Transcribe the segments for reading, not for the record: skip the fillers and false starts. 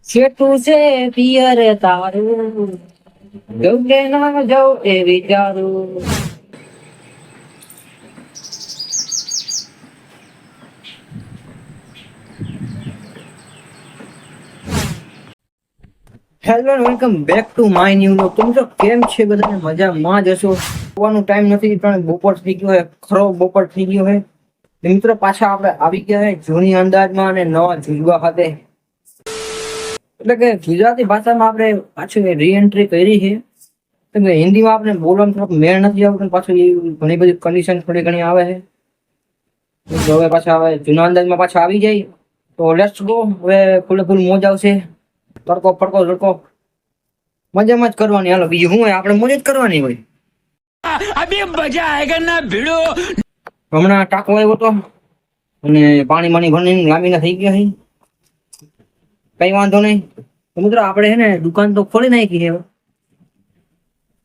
છેટું છે પિયર તારું જવું કે ના જવું એ વિચારું. Hello welcome back to my new vlog. તો મિત્રો કેમ છે બધાને? મજામાં જ હશો. સુવાનો ટાઈમ નથી પણ બપોર થઈ ગયો છે, ખરો બપોર થઈ ગયો છે. મિત્રો પાછા આપણે આવી ગયા છે જૂની અંદાજમાં અને નવા જુજવા ખાતે. એટલે કે ગુજરાતી ભાષામાં આપણે પાછું રી એન્ટ્રી કરી છે. એટલે હિન્દીમાં આપણે બોલવાનું થોડુંક મેળ નથી આવતું, પાછું એ ઘણી બધી કન્ડિશન થોડી ઘણી આવે છે. તો હવે પાછા હવે જૂના અંદાજમાં પાછા આવી જાય તો લેટ્સ ગો. હવે ફૂલે ફૂલ મોજ આવશે. તડકો ફડકો લડકો મજામાં જ કરવાની. હાલો બીજું શું હોય, આપણે મોજ જ કરવાની હોય. અભી મજા આયેગા ના ભીડો. હમણાં ટાંકો આવ્યો હતો અને પાણી માની ભરીને લાંબીના થઈ ગયા છે. કઈ વાંધો નહીં. તો મિત્રો આપણે છે ને દુકાન તો ખોલી નાખી છે.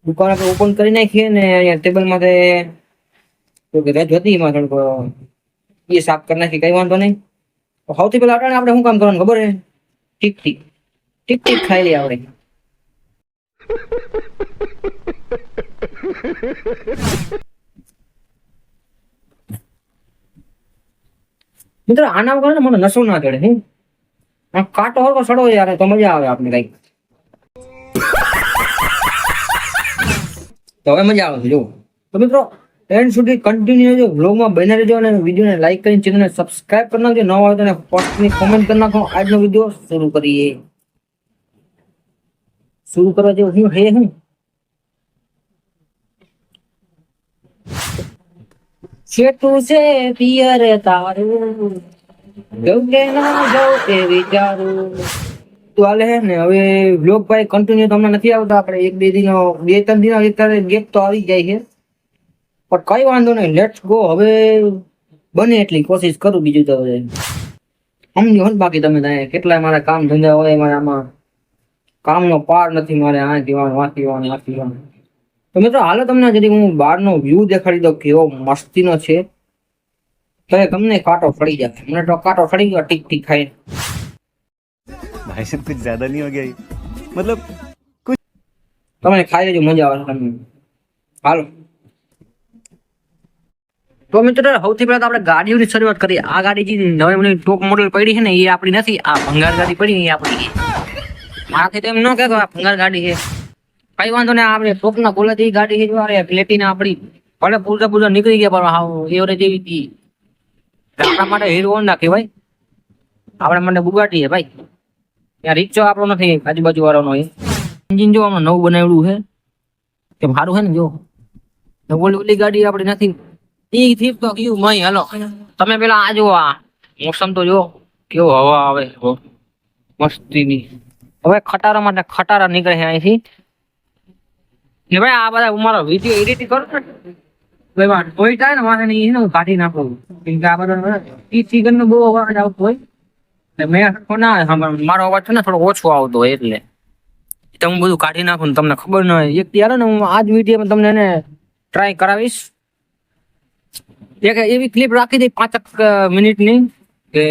દુકાન આપણે ઓપન કરી નાખીએ ને અહીંયા ટેબલ માંથી રેત હતી એમાં થોડુંક એ સાફ કરી નાખી. કઈ વાંધો નહીં. તો સૌથી પહેલા આપણે શું કામ કરવાનું ખબર છે? ઠીક ઠીક ઠીક ઠીક ખાઈ લઈએ આપણે. મિત્રો આના વગર મને નશો ના ચડે. હું કાંટો હરકો સડો યાર તો મજા આવે આપણે કઈક. તો હવે મજા આવે છે જો. તો મિત્રો એન્ડ સુધી કન્ટિન્યુ જો, વ્લોગમાં બને રહેજો અને વિડીયોને લાઈક કરીને ચેનલને સબસ્ક્રાઇબ કરી નાખજો. નવા હોય તો પોસ્ટની કોમેન્ટ કરી નાખો. આજનો વિડીયો શરૂ કરીએ. શરૂ કરવા જેવું શું હે? હું છેટું છે પિયર તારું જવું કે ના જવું એ વિચારું. તો હાલે હે ને હવે વ્લોગ ભાઈ કન્ટિન્યુ તમને નથી આવતા. આપણે એક બે દિનો બે ત્રણ દિનો ગેપ તો આવી જાય છે પણ કઈ વાંધો નહીં. Let's go. હવે બને એટલી કોશિશ કરું. બીજું તો સમજો ને. બાકી તમે કેટલાય મારા કામ ધંધા હોય, મારે આમાં કામનો પાર નથી. મારે આ દીવાનું આ દીવાનું આ દીવાનું. તો મિત્રો હાલો તમને જરી હું બહારનો વ્યૂ દેખાડી દઉં કેવો મસ્તીનો છે. તો તમને કાંટો ફળી જાય. મને તો કાંટો ફળી ગયો ટીક ટીક ખાઈ. भाई साहब कुछ ज्यादा नहीं हो गया ये? मतलब कुछ તમને ખાઈ લેજો, મજા આવે તમને. હાલો તો મિત્રો સૌથી પહેલા તો આપણે ગાડીઓની શરૂઆત કરીએ. આ ગાડી જે નવી ટોપ મોડેલ પડી છે ને એ આપણી નથી. આ ભંગાર ગાડી પડી એ આપણી. મારાથી તો એમ ન કહેતો આ ભંગાર ગાડી છે. કઈ વાંધો ને. આપણે ટોપના ક્વોલિટી ગાડી છે. જો પ્લેટિના આપણી ભલે પૂરતા પૂરતા નીકળી ગયા પણ હાવ એવરેજ એવી હતી. આપણા માટે હીરો હોન્ડા કહેવાય, આપણા માટે બુગાટી છે ભાઈ. ત્યાં રીચો આપણો નથી, આજુબાજુ વાળાનો. એન્જિન જો આમાં નવું બનાવેલું છે કે સારું છે ને. જો ઓલી ગાડી આપણી નથી. ઈ થી તો કયું મય. હાલો તમે પેલા આ જો, આ મોસમ તો જો કેવો હવા આવે મસ્તીની. હવે ખટારા માટે ખટારા નીકળે છે અહીંથી. ને ભાઈ આ બધા મારો વિડીયો એડિટ કરો ને ભાઈ, કોઈ થાય ને મારે એને કાઢી નાખું. કેમ કે આ બધા ઈ ચીકન નો બહુ અવાજ આવતો હોય. મેં ના મારો અવાજ છે ને થોડો ઓછો આવતો હોય એટલે તો હું બધું કાઢી નાખું ને તમને ખબર ન હોય. એક યાર ને હું આ જ વિડીયોમાં તમને એને ટ્રાય કરાવીશ. એક એવી ક્લિપ રાખી દઈ 5 મિનિટની કે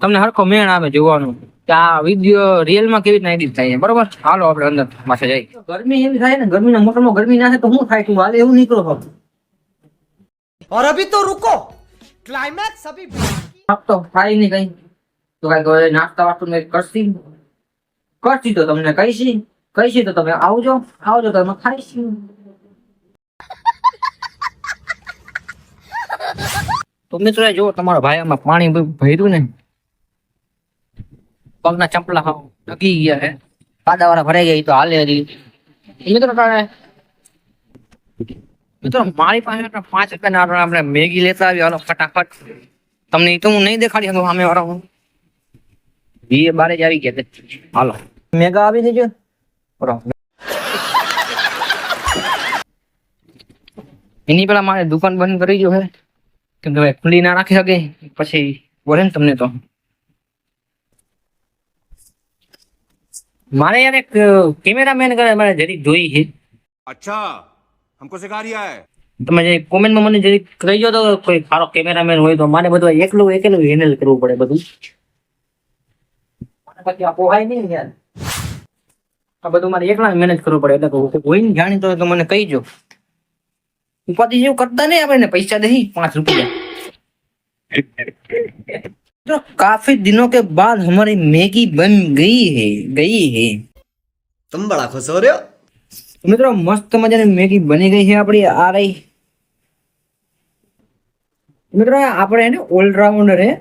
તમને હરખો મેળ આવે જોવાનું કે આ વિડીયો રિયલમાં કેવી રીતના એડિટ થાય. બરોબર, હાલો આપણે અંદર પાસે જઈએ. ગરમી એવી થાય ને, ગરમીના મોટરમાં ગરમી ના થાય તો શું થાય? તું હાલે એવું નીકળો છો. और अभी तो रुको, क्लाइमैक्स अभी તો થાય નહીં કઈ. તો કઈ નાસ્તા વાસ્તુ ને કરશી તો તમને કહીશી તો તમે આવજો તો તમે ખાઈશી. તો મિત્રો જો તમારો ભાઈ આમાં પાણી ભર્યું ને, પગના ચંપલા હાવ ડગી ગયા છે, કાદા વાળા ભરાઈ ગયા. તો હાલે હજી મિત્રો મારી પાસે 5 રૂપિયાના આપણે મેગી લેતા આવી. હાલો ફટાફટ. તમને તો હું નહીં દેખાડી શકું સામે વાળા. હું બારે જ આવી ગયા. હાલો મેગા આવી દેજો. એની પેલા મારે દુકાન બંધ કરી જો હે, કેમ કે ભાઈ ખુલ્લી ના રાખી શકે પછી બોલે ને તમને. તો મારે યાર એક કેમેરામેન કરે મારે જરીક જોઈ છે. अच्छा हमको सिखा रिया है. તમે જે કોમેન્ટમાં મને જરીક કહી દો તો કોઈ સારો કેમેરામેન હોય તો. મારે બધું એકલું હેન્ડલ કરવું પડે બધું. પછી આ પોહાય નહીં યાર. આ બધું મારે એકલા મેનેજ કરવું પડે એટલે કહું કોઈ ને જાણીતો હોય તો મને કહીજો. ઉપાધિ જેવું કરતા નહીં આપણે પૈસા દે 5 रुपया. तो काफी दिनों के बाद हमारी मैगी बन गई है. तुम बड़ा खुश हो रहे हो. મિત્રો મસ્ત મજાની મેગી બની ગઈ છે આપણી આ રહી. મિત્રો આપણે એને ઓલરાઉન્ડર હે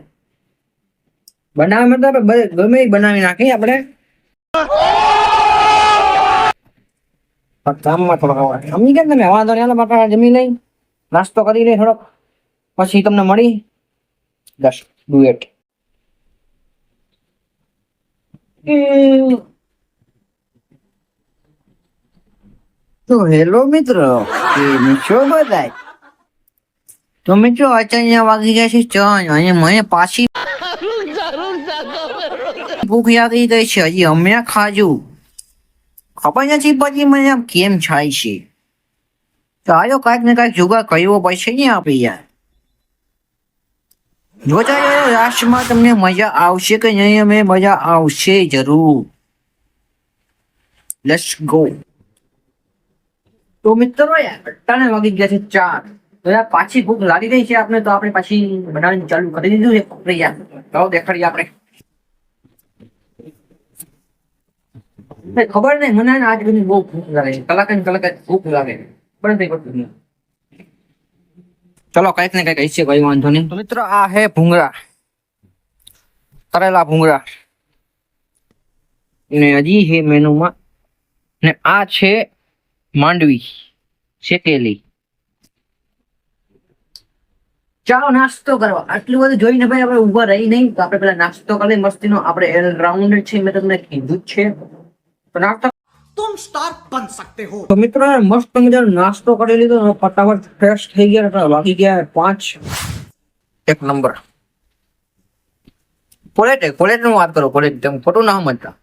બનાવવા માટે આપણે ગમે એ બનાવી નાખી આપણે કામમાં થોડોક સમજી ગયા તમે વાંધો નહીં માટે જમી લઈ નાસ્તો કરી લઈ થોડોક પછી તમને મળી 10 ડુએટ. તો હેલો મિત્રો કેમ છો બધા? તો મિત્રો અચાનક વાગી ગયા છે 4 અને મને પાછી ભૂખ લાગી ગઈ છે. હજી હમણાં ખાજુ ખબર નથી પછી મને આમ કેમ થાય છે. ચાલો કાંઈક ને કાંઈક જુગાડ કરવો પડશે ને આપણે યાર. જોતા લાસ્ટમાં તમને મજા આવશે કે નહીં. અમે મજા આવશે જરૂર. Let's go. તો મિત્રો યાર અટાણે વાગી ગયા છે 4. તો યાર પાછી ભૂખ લાગી ગઈ છે આપણે તો આપણે પાછી બનાવવાનું ચાલુ કરી દીધું છે. આપણે યાર ચાલો દેખાડીએ આપણે. ખબર નહીં મને આજ બધી બહુ ભૂખ લાગે કલાક ભૂખ લાગે પણ કઈ પડતું નહીં. ચલો કઈક ને કઈક હશે કઈ વાંધો નહીં. તો મિત્રો આ હે ભૂંગળા તરેલા ભૂંગળા ને હજી છે મેનુમાં ને આ છે માંડવી શેકેલી. ચાલો નાસ્તો કરવા. આટલું બધું જોઈને ભાઈ આપણે ઉભા રહી નહીં તો આપણે પેલા નાસ્તો કરી મસ્તીનો. આપણે એલ રાઉન્ડ છે મેં તમને કીધું જ છે. તો નાસ્તો तुम स्टार बन सकते हो. તો મિત્રો મસ્ત મજાનો નાસ્તો કરી લીધો ફટાફટ ફ્રેશ થઈ ગયા એટલે વાગી ગયા 5. એક નંબર કોલેટ નું વાત કરો. કોલેટ તમે ખોટું ના સમજતા.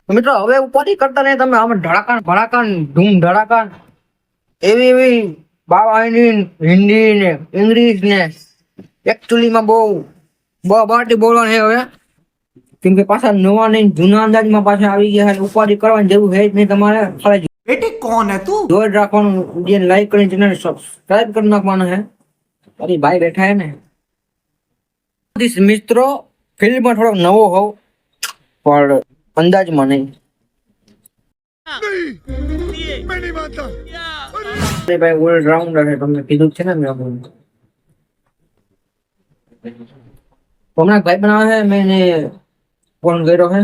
તો મિત્રો હવે ઉપાધિ કરતા નહીં તમે. આમ ધડાકાન ભડાકાન ધૂમ ધડાકાન એવી બાવાની હિન્દી ને ઇંગ્લિશ ને એકચ્યુઅલીમાં બહુ બાટી બોલવાનું છે હવે. કેમ કે પાછા નવા નહીં જૂના અંદાજમાં પાછા આવી ગયા છે. ઉપાધિ કરવાની જરૂર છે જ નહીં તમારે. ખાલી बेटे कौन है तू. જોર રાખવાનું. જે લાઈક કરીને ચેનલ સબસ્ક્રાઇબ કરી નાખવાનું છે. અરે ભાઈ બેઠા હે ને. મિત્રો ફિલ્મમાં થોડોક નવો હોવ પણ અંદાજમાં નહીં. અરે ભાઈ ઓલરાઉન્ડર છે તમને કીધું છે ને મેં. હમણાં ભાઈ બનાવે છે મેં એને ફોન કર્યો છે